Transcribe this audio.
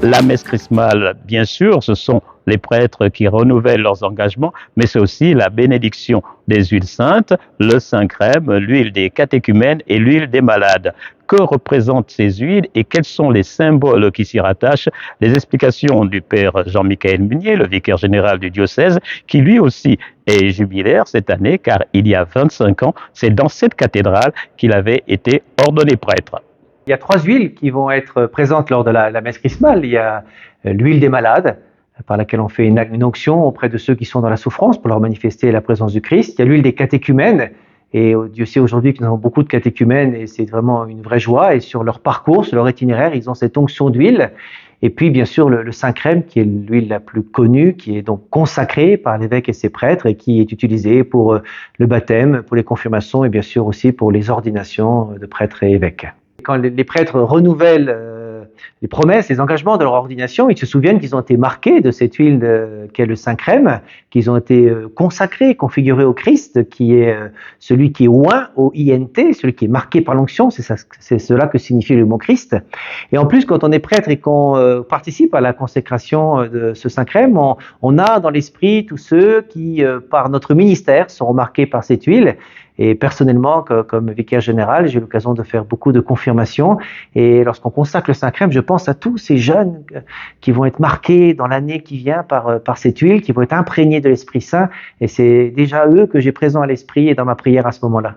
La messe chrismale, bien sûr, ce sont les prêtres qui renouvellent leurs engagements, mais c'est aussi la bénédiction des huiles saintes, le Saint-Crème, l'huile des catéchumènes et l'huile des malades. Que représentent ces huiles et quels sont les symboles qui s'y rattachent? Les explications du père Jean-Michel Munier, le vicaire général du diocèse, qui lui aussi est jubilaire cette année, car il y a 25 ans, c'est dans cette cathédrale qu'il avait été ordonné prêtre. Il y a 3 huiles qui vont être présentes lors de la messe chrismale. Il y a l'huile des malades, par laquelle on fait une onction auprès de ceux qui sont dans la souffrance pour leur manifester la présence du Christ. Il y a l'huile des catéchumènes, et Dieu sait aujourd'hui que nous avons beaucoup de catéchumènes et c'est vraiment une vraie joie. Et sur leur parcours, sur leur itinéraire, ils ont cette onction d'huile. Et puis bien sûr le Saint-Crème, qui est l'huile la plus connue, qui est donc consacrée par l'évêque et ses prêtres et qui est utilisée pour le baptême, pour les confirmations et bien sûr aussi pour les ordinations de prêtres et évêques. Quand les prêtres renouvellent les promesses, les engagements de leur ordination, ils se souviennent qu'ils ont été marqués de cette huile qu'est le Saint-Crème, qu'ils ont été consacrés, configurés au Christ, qui est celui qui est oint, au INT, celui qui est marqué par l'onction, c'est cela que signifie le mot Christ. Et en plus, quand on est prêtre et qu'on participe à la consécration de ce Saint-Crème, on a dans l'esprit tous ceux qui, par notre ministère, sont marqués par cette huile. Et personnellement, comme vicaire général, j'ai eu l'occasion de faire beaucoup de confirmations. Et lorsqu'on consacre le Saint-Crème, je pense à tous ces jeunes qui vont être marqués dans l'année qui vient par cette huile, qui vont être imprégnés de l'Esprit Saint. Et c'est déjà eux que j'ai présents à l'esprit et dans ma prière à ce moment-là.